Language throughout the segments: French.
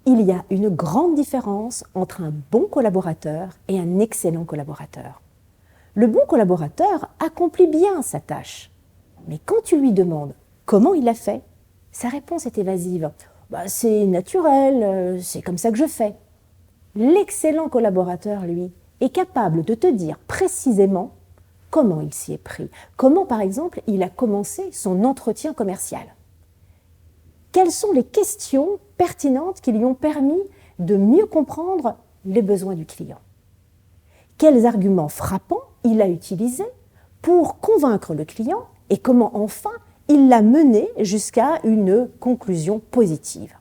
il y a une grande différence entre un bon collaborateur et un excellent collaborateur. Le bon collaborateur accomplit bien sa tâche, mais quand tu lui demandes comment il l'a fait, sa réponse est évasive. C'est naturel, c'est comme ça que je fais. L'excellent collaborateur, lui, est capable de te dire précisément comment il s'y est pris, comment par exemple il a commencé son entretien commercial. Quelles sont les questions pertinentes qui lui ont permis de mieux comprendre les besoins du client? Quels arguments frappants il a utilisés pour convaincre le client et comment enfin il l'a mené jusqu'à une conclusion positive?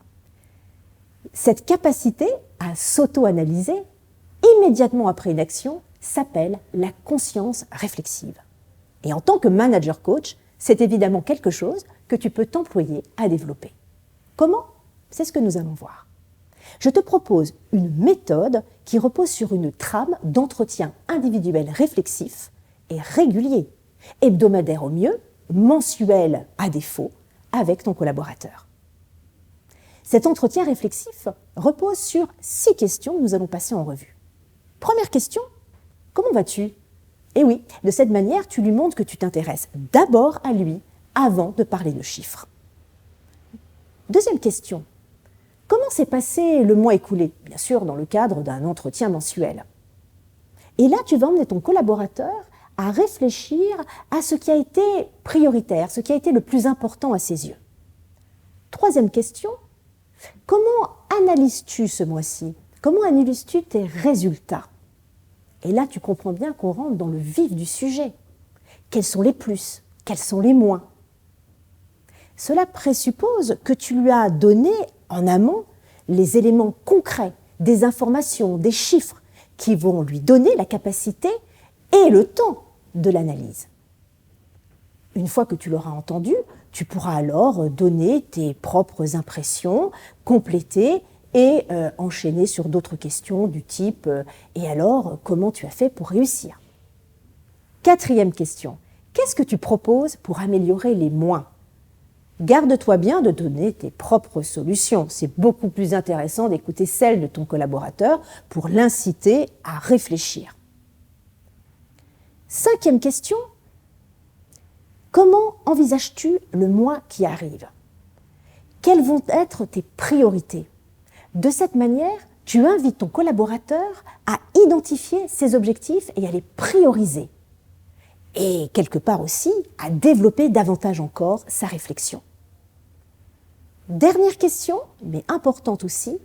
Cette capacité à s'auto-analyser immédiatement après une action s'appelle la conscience réflexive. Et en tant que manager coach, c'est évidemment quelque chose que tu peux t'employer à développer. Comment? C'est ce que nous allons voir. Je te propose une méthode qui repose sur une trame d'entretien individuel réflexif et régulier, hebdomadaire au mieux, mensuel à défaut, avec ton collaborateur. Cet entretien réflexif repose sur 6 questions que nous allons passer en revue. Première question, comment vas-tu? Eh oui, de cette manière, tu lui montres que tu t'intéresses d'abord à lui avant de parler de chiffres. Deuxième question, comment s'est passé le mois écoulé? Bien sûr, dans le cadre d'un entretien mensuel. Et là, tu vas emmener ton collaborateur à réfléchir à ce qui a été prioritaire, ce qui a été le plus important à ses yeux. Troisième question, comment analyses-tu ce mois-ci? Comment analyses-tu tes résultats? Et là, tu comprends bien qu'on rentre dans le vif du sujet. Quels sont les plus? Quels sont les moins? Cela présuppose que tu lui as donné en amont les éléments concrets, des informations, des chiffres qui vont lui donner la capacité et le temps de l'analyse. Une fois que tu l'auras entendu, tu pourras alors donner tes propres impressions, compléter et enchaîner sur d'autres questions du type « Et alors, comment tu as fait pour réussir ?» Quatrième question, qu'est-ce que tu proposes pour améliorer les moins? Garde-toi bien de donner tes propres solutions. C'est beaucoup plus intéressant d'écouter celles de ton collaborateur pour l'inciter à réfléchir. Cinquième question, comment envisages-tu le mois qui arrive? Quelles vont être tes priorités? De cette manière, tu invites ton collaborateur à identifier ses objectifs et à les prioriser. Et quelque part aussi, à développer davantage encore sa réflexion. Dernière question, mais importante aussi,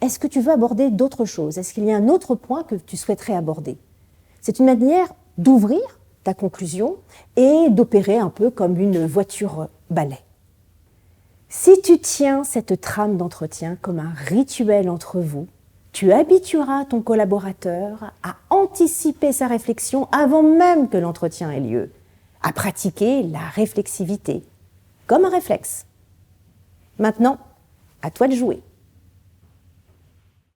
est-ce que tu veux aborder d'autres choses? Est-ce qu'il y a un autre point que tu souhaiterais aborder? C'est une manière d'ouvrir ta conclusion et d'opérer un peu comme une voiture balai. Si tu tiens cette trame d'entretien comme un rituel entre vous, tu habitueras ton collaborateur à anticiper sa réflexion avant même que l'entretien ait lieu, à pratiquer la réflexivité, comme un réflexe. Maintenant, à toi de jouer.